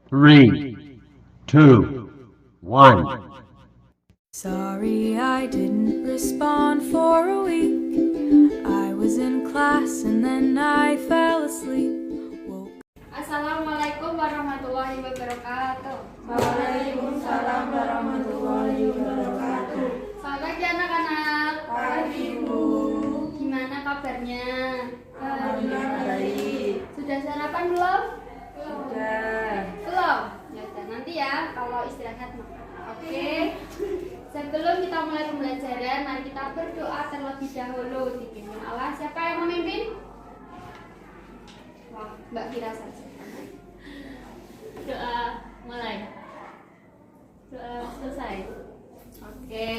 3, 2, 1. Sorry I didn't respond for a week. I was in class and then I fell asleep. Assalamualaikum warahmatullahi wabarakatuh. Waalaikumsalam warahmatullahi wabarakatuh. Selamat pagi anak-anak. Pagi Bu. Gimana kabarnya? Alhamdulillah baik. Sudah sarapan belum? Sudah. Belum? Ya udah, nanti ya kalau istirahat makan. Oke. Sebelum kita mulai pembelajaran, mari kita berdoa terlebih dahulu. Dipimpin Allah. Siapa yang memimpin? Wah, Mbak Fira saja. Doa mulai. Doa selesai. Oke.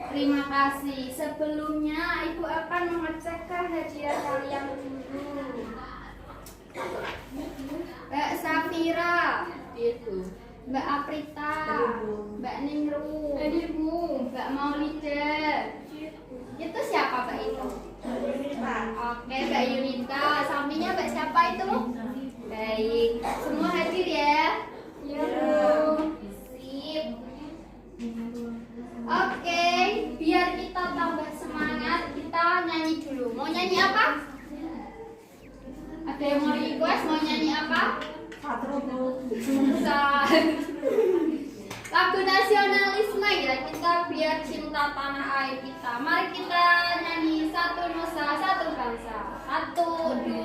Terima kasih. Sebelumnya Ibu akan mengecekkan hadiah kalian dulu. Mbak Safira, itu. Mbak Aprita, Mbak Ningru, Mbak Maulida. Itu siapa Mbak itu? Oke, Mbak Yunita. Sampingnya Mbak siapa itu? Baik. Semua hadir ya? Iya. Sip. Oke, biar kita tambah semangat, kita nyanyi dulu. Mau nyanyi apa? Ada yang mau request mau nyanyi apa? Lagu nasionalisme ya, kita biar cinta tanah air kita. Mari kita nyanyi satu nusa, satu bangsa. 1, 2,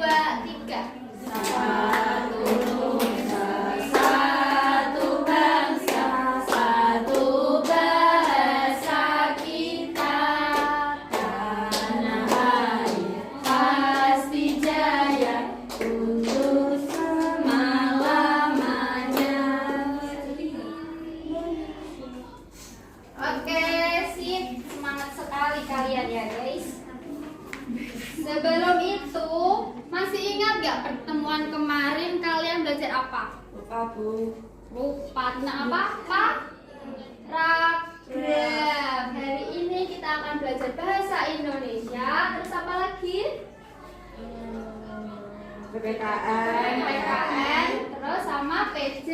3. Satu nusa, satu bangsa, satu bahasa kita. Tanah air pasti jaya untuk selama-lamanya. Oke, sip. Semangat sekali kalian ya guys. Sebelum itu, masih ingat gak pertemuan kemarin kalian belajar apa? Lupa Bu. Lupa. Nah apa? Paragraf. Hari ini kita akan belajar bahasa Indonesia. Terus apa lagi? PPKN. Terus sama PJ.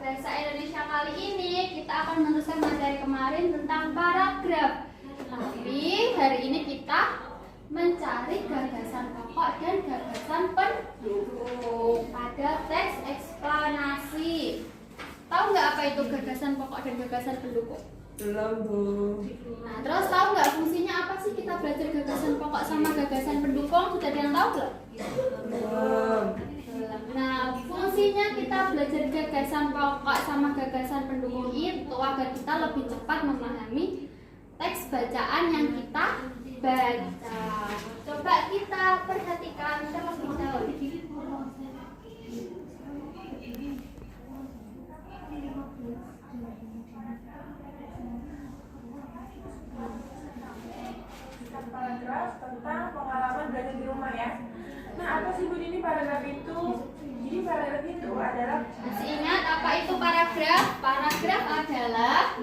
Bahasa Indonesia kali ini kita akan meneruskan materi kemarin tentang paragraf. Tapi hari ini kita mencari gagasan pokok dan gagasan pendukung pada teks eksplanasi. Tahu nggak apa itu gagasan pokok dan gagasan pendukung? Belum Bu. Nah, terus tahu nggak fungsinya apa sih kita belajar gagasan pokok sama gagasan pendukung? Sudah ada yang tahu belum? Belum. Nah, fungsinya kita belajar gagasan pokok sama gagasan pendukung itu agar kita lebih cepat memahami teks bacaan yang kita baca. Coba kita perhatikan terlebih dahulu. Paragraf tentang pengalaman belajar di rumah ya. Nah, apa sih Bu ini paragraf itu? Jadi paragraf itu adalah Masih ingat apa itu paragraf? Paragraf adalah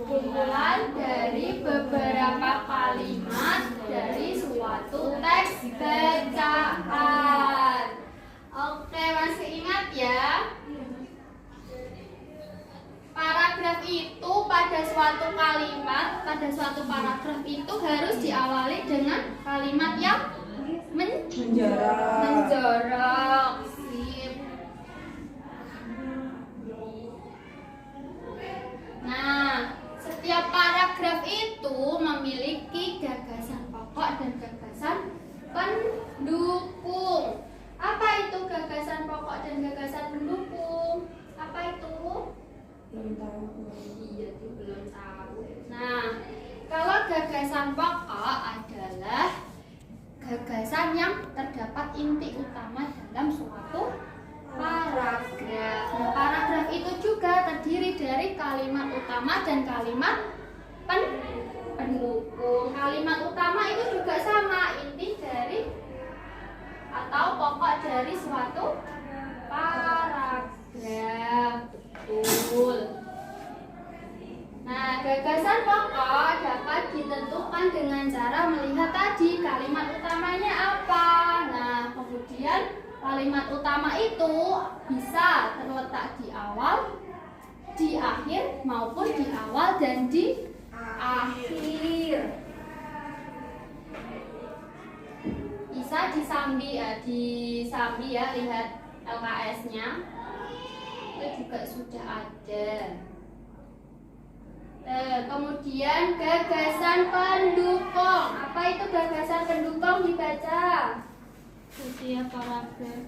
kumpulan dari beberapa kalimat dari suatu teks bacaan. Oke, masih ingat ya? Paragraf itu pada suatu kalimat, pada suatu paragraf itu harus diawali dengan kalimat yang menjorok. Sip. Nah, setiap paragraf itu memiliki gagasan pokok dan gagasan pendukung. Apa itu gagasan pokok dan gagasan pendukung? Apa itu? belum tahu. Iya, itu belum tahu. Nah, kalau gagasan pokok adalah gagasan yang terdapat inti utama dalam suatu paragraf. Nah, paragraf itu juga terdiri dari kalimat utama dan kalimat pendukung. Kalimat utama itu juga sama, inti dari atau pokok dari suatu paragraf. Betul. Nah, gagasan pokok dapat ditentukan dengan cara melihat tadi kalimat utamanya apa. Nah, kemudian kalimat utama itu bisa terletak di awal, di akhir, maupun di awal dan di akhir. Bisa disambi ya, lihat LKS-nya. Itu juga sudah ada. Kemudian gagasan pendukung. Apa itu gagasan pendukung? Dibaca. Setiap paragraf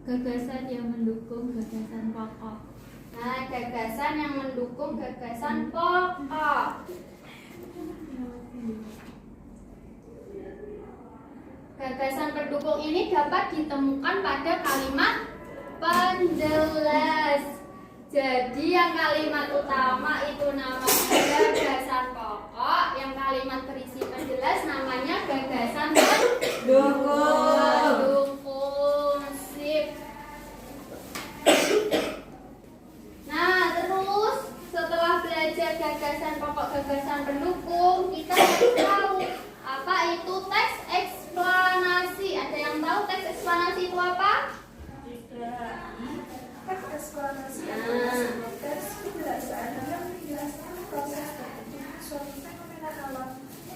gagasan yang mendukung gagasan pokok. Nah, gagasan yang mendukung gagasan pokok. Gagasan pendukung ini dapat ditemukan pada kalimat penjelas. Jadi yang kalimat utama itu namanya gagasan pokok, yang kalimat berisi penjelas namanya gagasan pendukung. Sip. Nah, terus setelah belajar gagasan pokok, gagasan pendukung, kita harus tahu apa itu teks eksplanasi. Ada yang tahu teks eksplanasi itu apa? Tidak. Teks eksplanasi adalah sebuah teks penjelasan yang menjelaskan proses terbentuk suatu fenomena alam,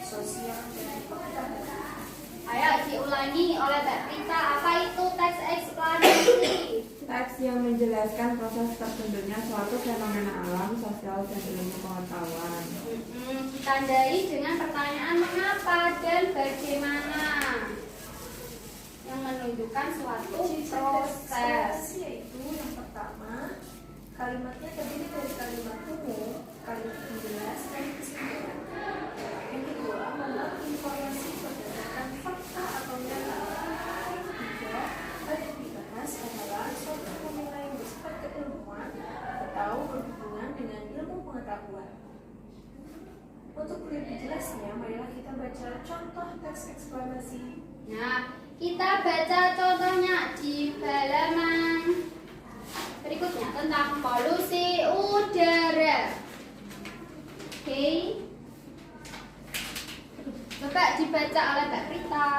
sosial, dan pengetahuan. Ayo diulangi oleh Mbak Prita, apa itu teks eksplanasi? Teks yang menjelaskan proses terbentuknya suatu fenomena alam, sosial, dan ilmu pengetahuan. Ditandai dengan pertanyaan mengapa dan bagaimana, yang menunjukkan suatu proses. Yaitu yang pertama, kalimatnya terdiri dari kalimat umum, kalimat penjelas, dan kesimpulan. Yang kedua, membuat informasi berdasarkan fakta atau data. Ketiga, ada yang dibahas adalah suatu fenomena yang bersifat keilmuan atau berhubungan dengan ilmu pengetahuan. Untuk lebih jelasnya, marilah kita baca contoh teks eksplanasi. Nah, kita baca contohnya di halaman berikutnya tentang polusi udara. Oke. Coba dibaca oleh Mbak Prita.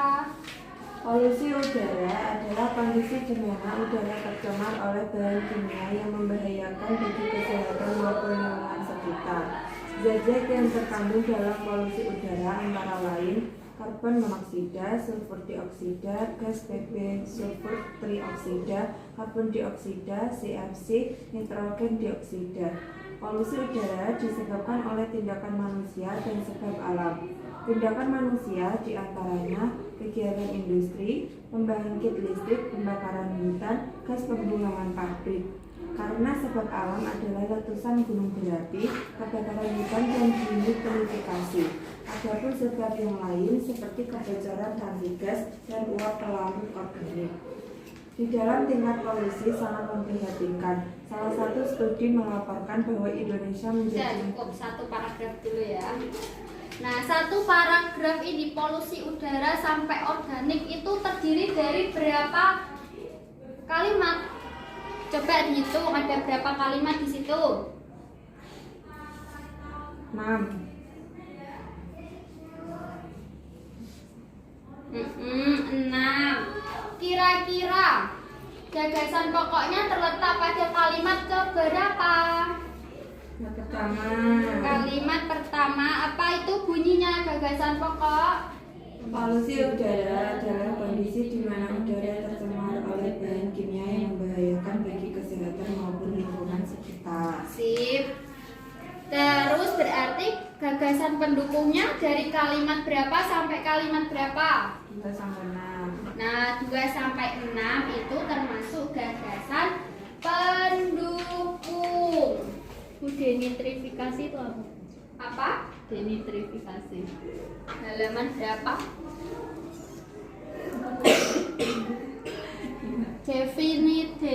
Polusi udara adalah kondisi di mana udara tercemar oleh bahan kimia yang membahayakan bagi kesehatan maupun lingkungan sekitar. Zat-zat yang terkandung dalam polusi udara antara lain karbon monoksida, sulfur dioksida, gas PP, sulfur trioksida, karbon dioksida, CFC, nitrogen dioksida. Polusi udara disebabkan oleh tindakan manusia dan sebab alam. Tindakan manusia diantaranya kegiatan industri, pembangkit listrik, pembakaran hutan, gas pembuangan pabrik. Karena sebab alam adalah letusan gunung berapi, kebakaran hutan dan dehumidifikasi. Adapun sebab yang lain seperti kebocoran tangki gas dan uap pelarut organik. Di dalam tingkat polusi sangat memprihatinkan. Salah satu studi melaporkan bahwa Indonesia Sudah menjadi cukup satu paragraf dulu ya. Nah, satu paragraf ini polusi udara sampai organik itu terdiri dari berapa kalimat? Coba dihitung ada berapa kalimat di situ? 6. 6. Kira-kira gagasan pokoknya terletak pada kalimat keberapa? Yang pertama, Kalimat pertama, apa itu bunyinya gagasan pokok? polusi udara adalah kondisi di mana udara tercemar oleh bahan kimia yang membahayakan bagi kesehatan maupun lingkungan sekitar. Sip. Terus berarti gagasan pendukungnya dari kalimat berapa sampai kalimat berapa? 2 sampai 6. Nah, 2 sampai 6 itu termasuk gagasan pendukung. Denitrifikasi itu apa? Apa? Denitrifikasi. Halaman berapa?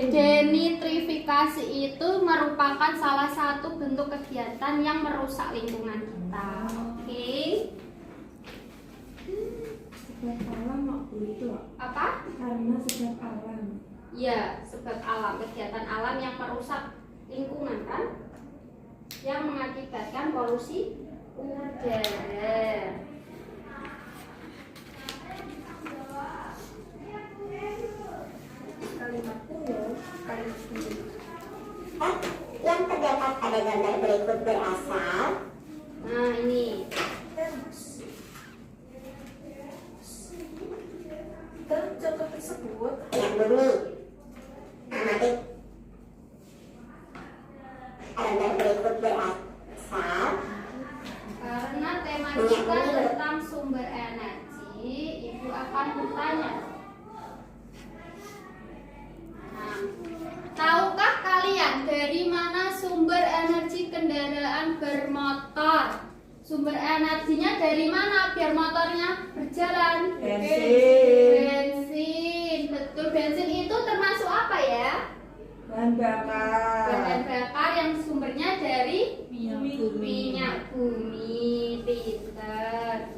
Denitrifikasi itu merupakan salah satu bentuk kegiatan yang merusak lingkungan kita. Oke. Sebab alam waktu itu Apa? karena sebab alam. Ya, sebab alam, kegiatan alam yang merusak lingkungan kan? Yang mengakibatkan polusi udara. Kalimat umum, kalimat yang terdapat pada gambar berikut berasal. Nah, ini. Dalam contoh tersebut, Minyak bumi. Amati. Gambar berikut berasal. Karena tema kita tentang sumber energi, Ibu akan bertanya. Nah, tahukah kalian dari mana sumber energi kendaraan bermotor? Sumber energinya dari mana biar motornya berjalan? Bensin. Betul, bensin itu termasuk apa ya? Bahan bakar. Bahan bakar yang sumbernya dari minyak bumi. Pinter.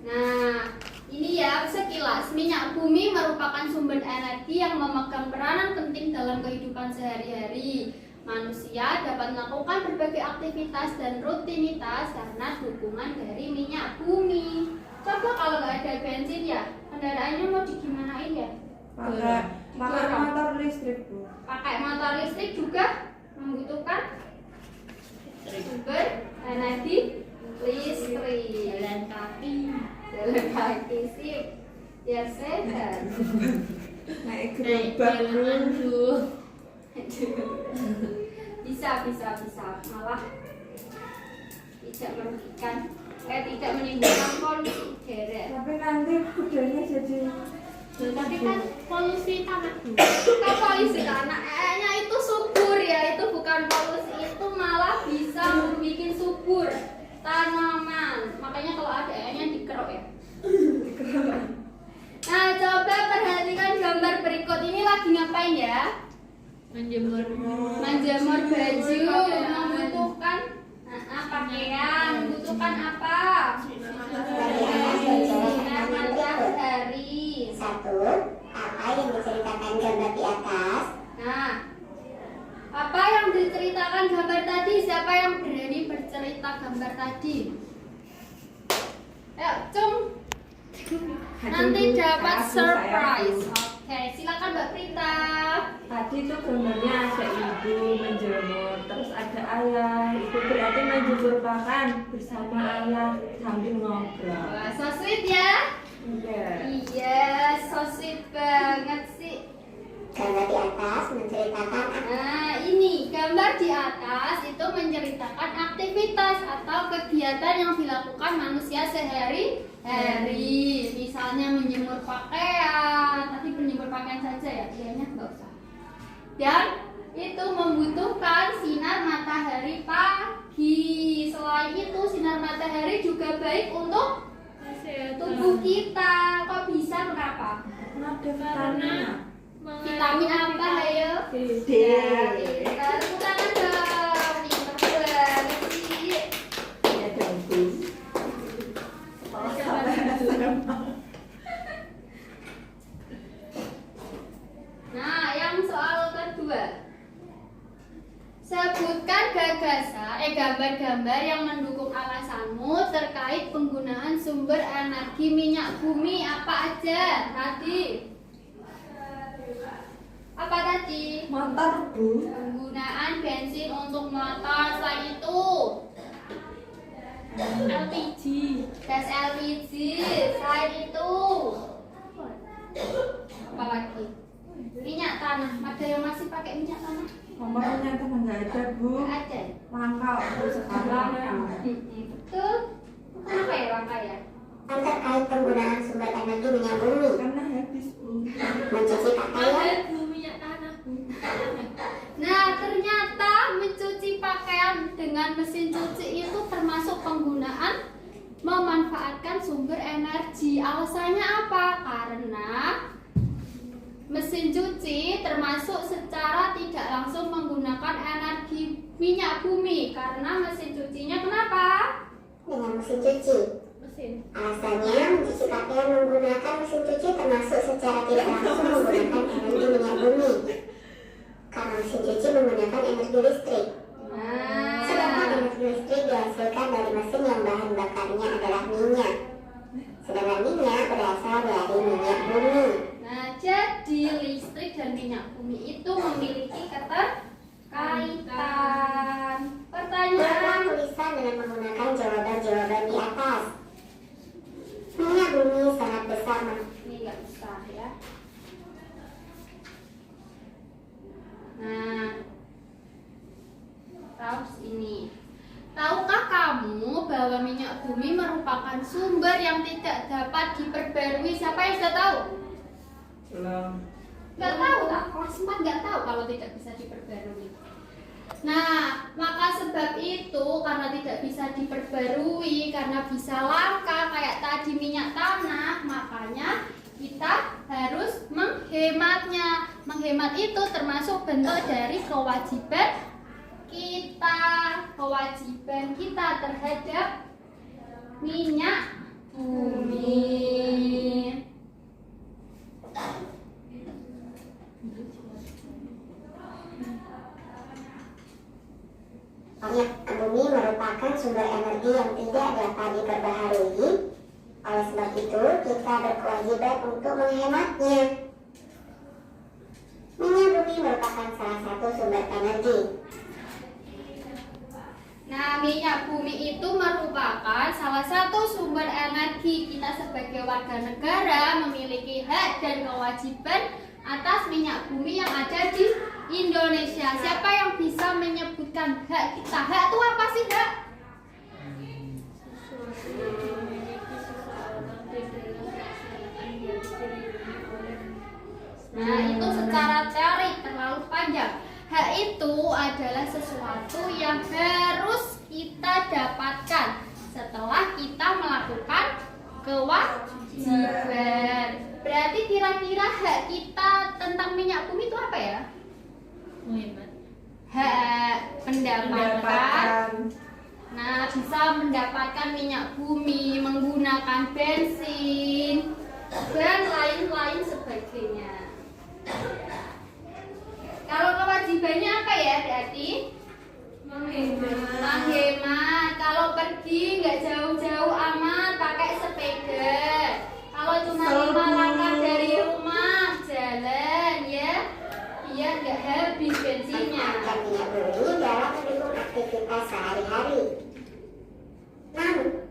Nah, ini ya sekilas minyak bumi merupakan sumber energi yang memegang peranan penting dalam kehidupan sehari-hari. Manusia dapat melakukan berbagai aktivitas dan rutinitas karena dukungan dari minyak bumi. Coba kalau nggak ada bensin ya, kendaraannya mau digimanain ya? Pakai motor listrik, Bu. Pakai motor listrik juga membutuhkan sumber energi listrik. Jalan kaki sip, biar sehat. Naik gerobak, Bu. Bisa malah tidak merugikan, tidak menimbulkan polusi udara. Tapi nanti kudanya jadi Tapi kan polusi tanah, kan polusi tanah, itu subur ya, itu bukan polusi, itu malah bisa membuat subur tanaman. Makanya kalau ada dikerok ya. Nah, coba perhatikan gambar berikut ini lagi ngapain ya? Menjemur baju, membutuhkan pakaian, membutuhkan apa? Sinar matahari. Satu, apa yang diceritakan gambar di atas? Nah, apa yang diceritakan gambar tadi? Siapa yang berani bercerita gambar tadi? Ayo, Cung. Nanti dapat surprise. Oke, silakan Mbak Prita. tadi tuh gambarnya ada ibu menjemur, terus ada ayah. Itu berarti menjemur pakaian bersama ayah sambil ngobrol. Wah, so sweet ya? Iya. Iya, so sweet banget sih. Gambar di atas menceritakan Nah, ini gambar di atas itu menceritakan aktivitas atau kegiatan yang dilakukan manusia sehari-hari. Misalnya menjemur pakaian. Tadi menjemur pakaian saja ya, kayaknya nggak usah. Dan itu membutuhkan sinar matahari pagi. Selain itu, sinar matahari juga baik untuk tubuh kita. Kok bisa? Kenapa? Ada vitamin. Vitamin apa, ayo? D. Ya, pintar. Tepuk tangan dong. Pintar banget sih. Ya dong, Bu. Nah, yang soal kedua. Sebutkan gambar-gambar yang mendukung alasanmu terkait penggunaan sumber energi minyak bumi apa aja tadi? Apa tadi? Motor, Bu. Penggunaan bensin untuk motor, selain itu LPG, gas LPG, selain itu apa lagi? Minyak tanah, ada yang masih pakai minyak tanah? Nomornya tuh nggak ada, Bu. Nggak ada. Langka, Bu, sekarang. Betul. Kenapa ya langka ya? yang terkait penggunaan sumber energi minyak bumi. Karena habis, Bu. Mencuci pakaian, Nah, ternyata mencuci pakaian dengan mesin cuci itu termasuk penggunaan memanfaatkan sumber energi. Alasannya apa? Karena mesin cuci termasuk secara tidak langsung menggunakan energi minyak bumi. Karena mesin cucinya kenapa? dengan mesin cuci. Alasannya, mencuci pakaian menggunakan mesin cuci termasuk secara tidak langsung menggunakan energi minyak bumi. Karena mesin cuci menggunakan energi listrik. Sedangkan energi listrik dihasilkan dari mesin yang bahan bakarnya adalah minyak. Sedangkan minyak berasal dari minyak bumi. Nah, jadi listrik dan minyak bumi itu memiliki keterkaitan. Pertanyaan. Buatlah tulisan dengan menggunakan jawaban-jawaban di atas. Minyak bumi sangat besar. Ini nggak besar ya. Nah, terus ini. Tahukah kamu bahwa minyak bumi merupakan sumber yang tidak dapat diperbarui? Siapa yang sudah tahu? Belum. Nggak tahu, tak? Kelas 4 nggak tahu kalau tidak bisa diperbarui. Nah, maka sebab itu karena tidak bisa diperbarui, karena bisa langka kayak tadi minyak tanah, makanya kita harus menghematnya. Menghemat itu termasuk bentuk dari kewajiban kita terhadap minyak bumi. Minyak bumi merupakan sumber energi yang tidak dapat diperbaharui. Oleh sebab itu, kita berkewajiban untuk menghematnya. Minyak bumi merupakan salah satu sumber energi. Nah, minyak bumi itu merupakan salah satu sumber energi. Kita sebagai warga negara memiliki hak dan kewajiban atas minyak bumi yang ada di Indonesia. Siapa yang bisa menyebutkan hak kita? Hak itu apa sih, hak? Nah, itu secara teori terlalu panjang. Hak itu adalah sesuatu yang harus kita dapatkan setelah kita melakukan kewajiban. Berarti kira-kira hak kita tentang minyak bumi itu apa ya? Hak pendapatan. Nah, bisa mendapatkan minyak bumi, menggunakan bensin, dan lain-lain sebagainya. Kalau kewajibannya apa ya, berarti? Menghemat. Kalau pergi nggak jauh-jauh amat, pakai sepeda. Kalau cuma 5 langkah dari rumah, jalan ya, biar nggak habis bensinnya. Manfaatkan minyak bumi dalam mendukung aktivitas sehari-hari. Namun,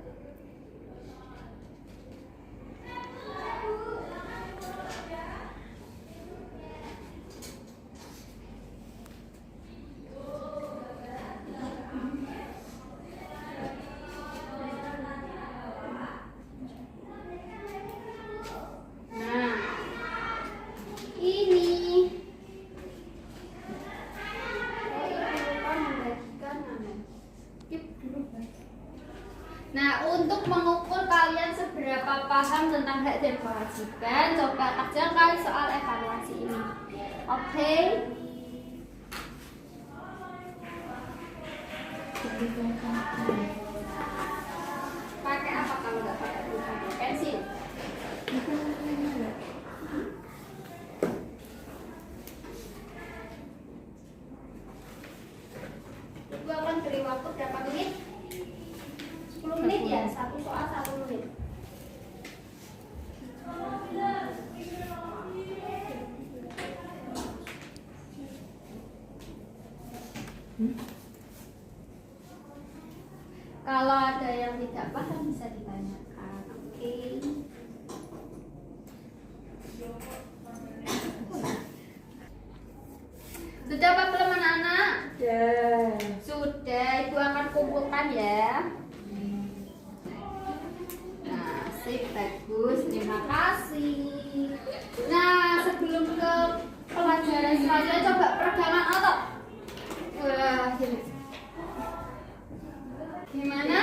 Nah, untuk mengukur kalian seberapa paham tentang hak dan kewajiban, coba kerjakan soal evaluasi ini. Oke? Pakai apa kalau nggak pakai pulpen? Pensil. Ibu akan beri waktu berapa menit? 10 menit ya, satu soal 1 menit. Kalau ada yang tidak paham bisa ditanyakan, oke? Sudah apa belum anak-anak? Sudah, ibu akan kumpulkan ya. Nah, sip, bagus, terima kasih. Nah, sebelum ke pelajaran selanjutnya, coba peregangan otot. Wah, gimana?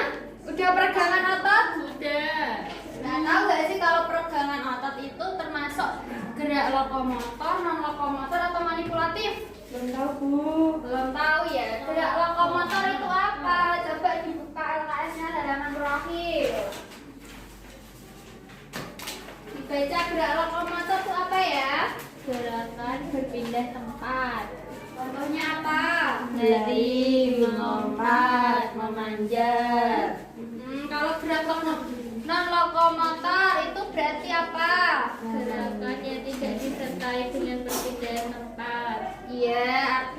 Udah peregangan otot? Sudah. Nah, tahu gak sih kalau peregangan otot itu termasuk gerak lokomotor, non lokomotor atau manipulatif? Belum tahu, Bu. Belum tahu ya. Gerak lokomotor itu apa? Coba dibuka LKS-nya halaman terakhir. Dibaca gerak lokomotor itu apa ya? Gerakan berpindah tempat. Contohnya apa? Dari, melompat, memanjat. Kalau gerak non lokomotor itu berarti apa? Gerakan yang tidak disertai disertai dengan perpindahan tempat. Iya.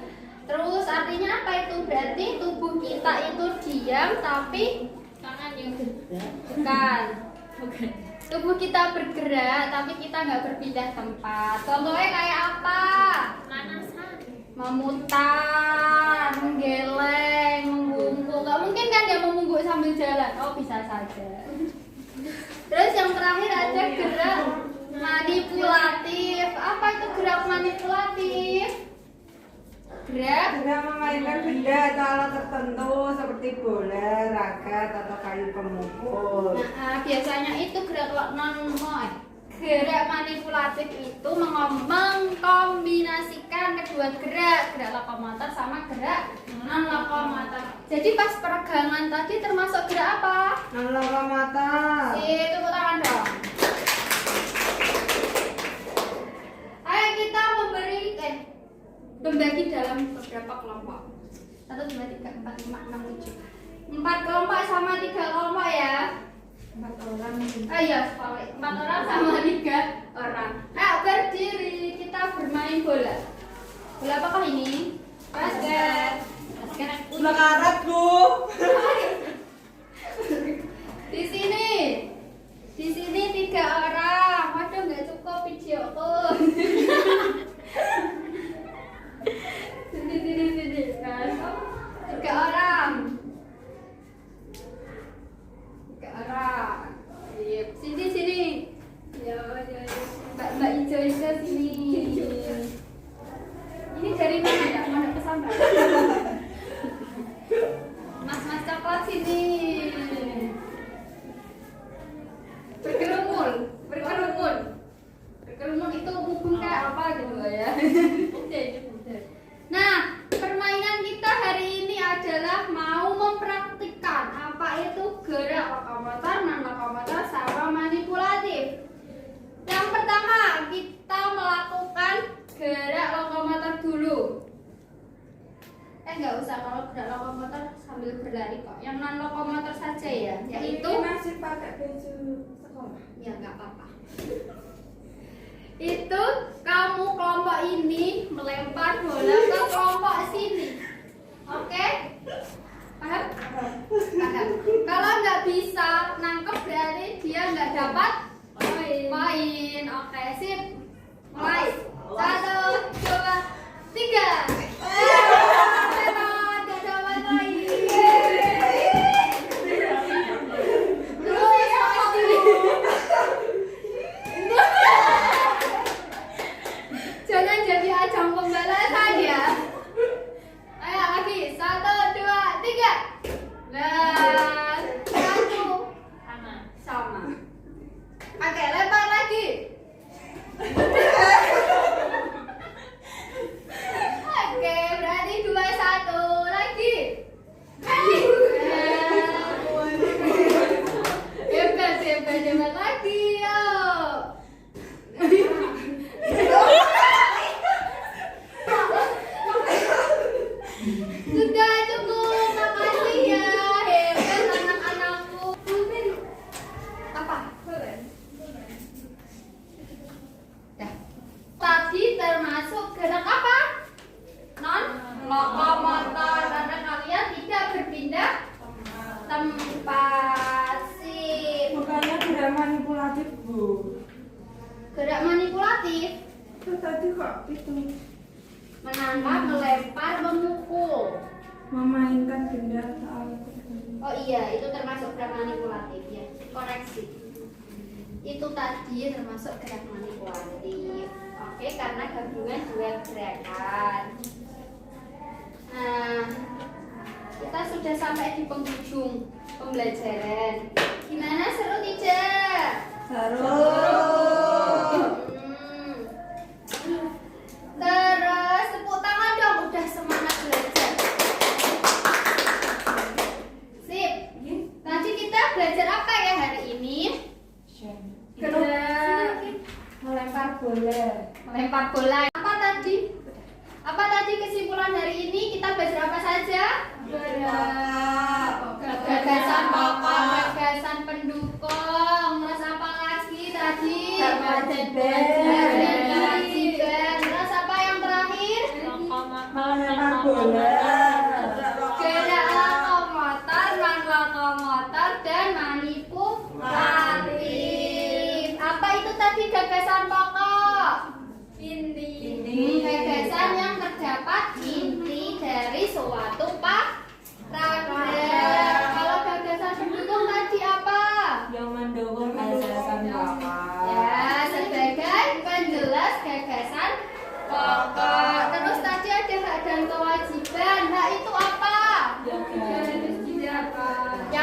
Terus artinya apa itu? Berarti tubuh kita itu diam tapi tangan yang bergerak. Bukan. Tubuh kita bergerak tapi kita nggak berpindah tempat. Contohnya kayak apa? Manasan. Memutar, menggeleng, mengungguk. Nggak mungkin kan dia mengungguk sambil jalan. Oh bisa saja. Terus yang terakhir ada gerak manipulatif. Apa itu gerak manipulatif? Gerak memainkan benda atau alat tertentu seperti bola, raket, atau kayu pemukul. Nah, biasanya itu gerak gerak manipulatif itu mengkombinasikan kedua gerak lokomotor sama gerak non lokomotor. Jadi pas peregangan tadi termasuk gerak apa? Non lokomotor. Tepuk tangan dong. Ayo kita membagi dalam beberapa kelompok. 1, 2, 3, 4, 5, 6, 7. 4 kelompok sama 3 kelompok ya. 4 orang. Iya, 4 orang sama 3 orang. Ayo berdiri, kita bermain bola. Bola apakah ini? Basket. Bola karet, Bu. Di sini 3 orang. Waduh, nggak cukup videoku. Sini. 3 orang. 3 orang. Sini. Ya. Mbak Ijo sini. Ini dari mana ya? Mana pesantren? Mas coklat sini. Berkerumun itu mungkin kayak apa gitu ya. Nah, permainan kita hari ini adalah mau mempraktikkan apa itu gerak lokomotor, non lokomotor, sama manipulatif. Yang pertama, kita melakukan gerak lokomotor dulu. Nggak usah, kalau gerak lokomotor sambil berlari kok. Yang non lokomotor saja ya, yaitu masih pakai baju sekolah. ya nggak apa-apa. Itu kamu kelompok ini melempar bola ke kelompok sini. Oke? Paham? Paham. Kalau nggak bisa nangkep berarti dia nggak dapat poin. Oke, sip. Mulai. 1, 2, 3. Nggak dapat lagi. Jangan jadi ajang pembalasan ya. Ayo lagi. 1, 2, 3. Nah, 1. Sama. Oke, lempar lagi. Oke, berarti 2, 1 lagi. Hebat lagi. Yuk. Sudah cukup, makasih ya. Hebat anak-anakku. Apa? Dah. Tadi termasuk gerak apa? Non lokomotor, karena kalian tidak berpindah tempat. Sip. Bukannya gerak manipulatif, Bu. Gerak manipulatif Terus tadi kok itu menangkap, melempar, memukul. memainkan benda atau alat tertentu. Oh iya, itu termasuk gerak manipulatif ya. Koreksi. Itu tadi termasuk gerak manipulatif. Oke, karena gabungan 2 gerakan. Nah, kita sudah sampai di penghujung pembelajaran. Gimana, seru tidak? Seru. Terus tepuk tangan dong, udah semangat belajar. Sip. Tadi kita belajar apa ya hari ini? Gerak Melempar bola. melempar bola. Apa tadi kesimpulan hari ini? Kita belajar apa saja? Gagasan pokok, gagasan pendukung. Terus apa lagi tadi? Kewajiban. Kewajiban. Gerak lokomotor, non lokomotor, dan manipulatif. Apa itu tadi gagasan pokok? Inti. Gagasan yang terdapat inti dari suatu paragraf. Kalau gagasan pendukung tadi apa? Yang mendukung gagasan pokok. Ya, sebagai penjelas gagasan pokok. Terus tadi ada hak dan kewajiban. Hak itu apa? Yang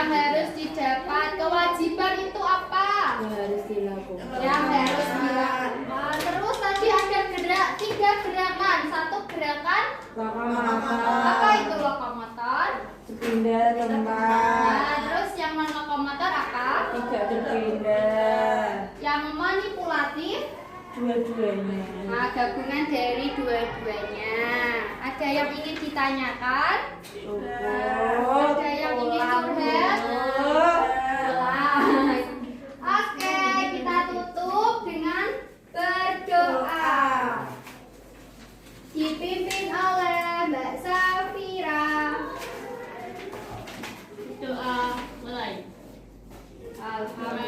harus didapat. Kewajiban itu apa? Yang harus dilakukan. Yang harus dilakukan. Terus tadi ada tiga gerakan. Satu gerakan Lokomotor. apa itu lokomotor? Pindah tempat. Nah, terus yang non lokomotor apa? Tidak berpindah. Yang manipulatif. Dua-duanya. Nah, gabungan dari dua-duanya. Ada yang ingin ditanyakan? Cukup. Ada yang ingin curhat? Oke, kita tutup dengan berdoa. Dipimpin oleh Mbak Safira. Doa mulai. Alhamdulillah.